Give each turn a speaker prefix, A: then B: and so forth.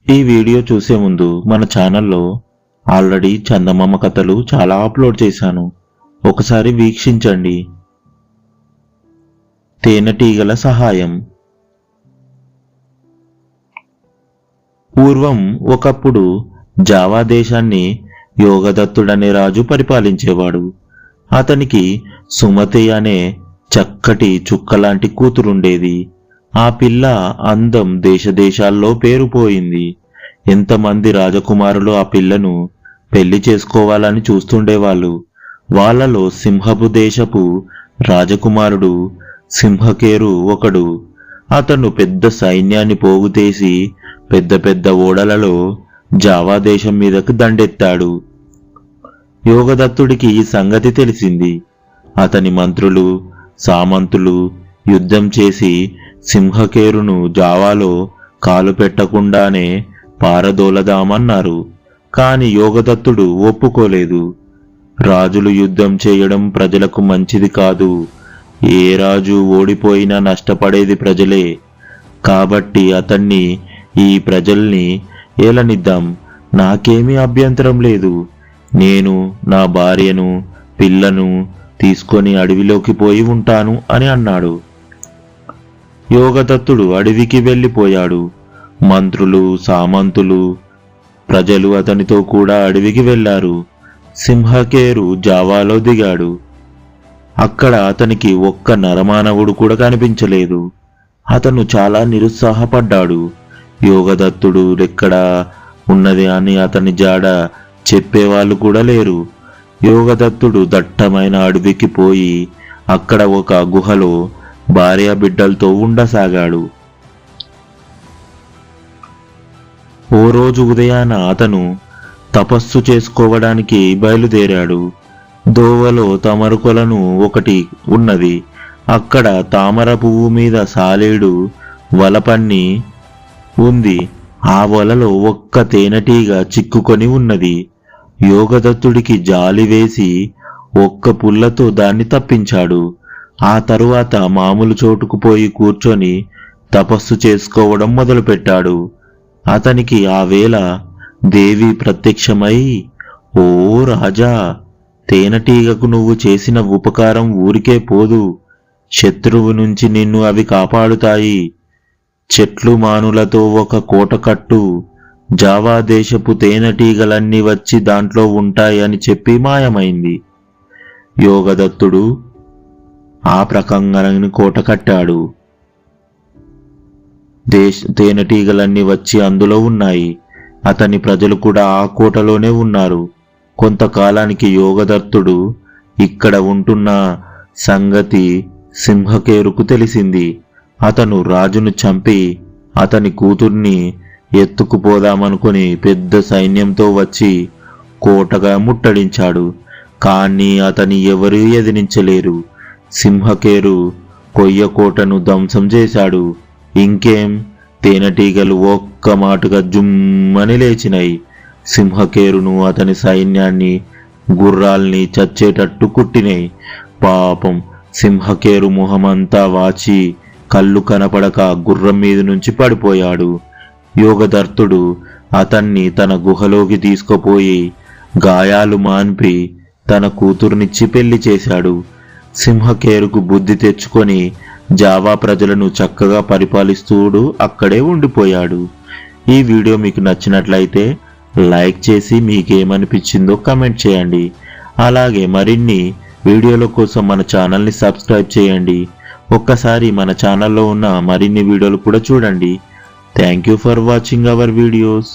A: ఈ వీడియో చూసే ముందు మన ఛానల్లో ఆల్రెడీ చందమామ కథలు చాలా అప్లోడ్ చేశాను, ఒకసారి వీక్షించండి. తేనెటీగల సహాయం. పూర్వం ఒకప్పుడు జావా దేశాన్ని యోగదత్తుడనే రాజు పరిపాలించేవాడు. అతనికి సుమతి అనే చక్కటి చుక్కలాంటి కూతురుండేది. ఆ పిల్ల అందం దేశదేశాల్లో పేరుపోయింది. ఎంతమంది రాజకుమారులు ఆ పిల్లను పెళ్లి చేసుకోవాలని చూస్తుండేవాళ్ళు. వాళ్లలో సింహపు దేశపు రాజకుమారుడు సింహకేరు ఒకడు. అతను పెద్ద సైన్యాన్ని పోగుతేసి పెద్ద పెద్ద ఓడలలో జావా దేశం మీదకు దండెత్తాడు. యోగదత్తుడికి ఈ సంగతి తెలిసింది. అతని మంత్రులు సామంతులు యుద్ధం చేసి సింహకేరును జావాలో కాలు పెట్టకుండానే పారదోలదామన్నారు. కాని యోగదత్తుడు ఒప్పుకోలేదు. రాజులు యుద్ధం చేయడం ప్రజలకు మంచిది కాదు. ఏ రాజు ఓడిపోయినా నష్టపడేది ప్రజలే. కాబట్టి అతన్ని ఈ ప్రజల్ని ఏలనిద్దాం, నాకేమీ అభ్యంతరం లేదు. నేను నా భార్యను పిల్లను తీసుకొని అడవిలోకి పోయి ఉంటాను అని అన్నాడు. యోగదత్తుడు అడవికి వెళ్ళిపోయాడు. మంత్రులు సామంతులు ప్రజలు అతనితో కూడా అడవికి వెళ్లారు. సింహకేరు జావాలో దిగాడు. అక్కడ అతనికి ఒక్క నరమానవుడు కూడా కనిపించలేదు. అతను చాలా నిరుత్సాహపడ్డాడు. యోగదత్తుడు ఎక్కడా ఉన్నది అని అతని జాడ చెప్పేవాళ్ళు కూడా లేరు. యోగదత్తుడు దట్టమైన అడవికి పోయి అక్కడ ఒక గుహలో భార్య బిడ్డలతో ఉండసాగాడు. ఓ రోజు ఉదయాన అతను తపస్సు చేసుకోవడానికి బయలుదేరాడు. దోవలో తమరుకొలను ఒకటి ఉన్నది. అక్కడ తామర పువ్వు మీద సాలేడు వలపన్ని ఉంది. ఆ వలలో ఒక్క తేనెటీగ చిక్కుకొని ఉన్నది. యోగదత్తుడికి జాలి వేసి ఒక్క పుల్లతో దాన్ని తప్పించాడు. ఆ తరువాత మామూలు చోటుకు పోయి కూర్చొని తపస్సు చేసుకోవడం మొదలుపెట్టాడు. అతనికి ఆ వేళ దేవి ప్రత్యక్షమై, ఓ రాజా, తేనెటీగకు నువ్వు చేసిన ఉపకారం ఊరికే పోదు. శత్రువు నుంచి నిన్ను అవి కాపాడుతాయి. చెట్లు మానులతో ఒక కోట కట్టు. జావా దేశపు తేనెటీగలన్నీ వచ్చి దాంట్లో ఉంటాయని చెప్పి మాయమైంది. యోగదత్తుడు ఆ ప్రకంగాన్ని కోట కట్టాడు. తేనెటీగలన్నీ వచ్చి అందులో ఉన్నాయి. అతని ప్రజలు కూడా ఆ కోటలోనే ఉన్నారు. కొంతకాలానికి యోగదత్తుడు ఇక్కడ ఉంటున్న సంగతి సింహకేరుకు తెలిసింది. అతను రాజును చంపి అతని కూతుర్ని ఎత్తుకుపోదామనుకుని పెద్ద సైన్యంతో వచ్చి కోటగా ముట్టడించాడు. కానీ అతని ఎవరూ ఎదిరించలేరు. సింహకేరు కొయ్య కోటను ధ్వంసం చేశాడు. ఇంకేం, తేనెటీగలు ఒక్క మాటుగా జుమ్మని లేచినాయి. సింహకేరును అతని సైన్యాన్ని గుర్రాల్ని చచ్చేటట్టు కుట్టినాయి. పాపం సింహకేరు మొహమంతా వాచి కళ్ళు కనపడక గుర్రం మీద నుంచి పడిపోయాడు. యోగదత్తుడు అతన్ని తన గుహలోకి తీసుకుపోయి గాయాలు మాన్పి తన కూతురునిచ్చి పెళ్లి చేశాడు. సింహకేరుకు బుద్ధి తెచ్చుకొని జావా ప్రజలను చక్కగా పరిపాలిస్తూ అక్కడే ఉండిపోయాడు. ఈ వీడియో మీకు నచ్చినట్లయితే లైక్ చేసి మీకేమనిపించిందో కామెంట్ చేయండి. అలాగే మరిన్ని వీడియోల కోసం మన ఛానల్ని సబ్స్క్రైబ్ చేయండి. ఒక్కసారి మన ఛానల్లో ఉన్న మరిన్ని వీడియోలు కూడా చూడండి. Thank you for watching our videos.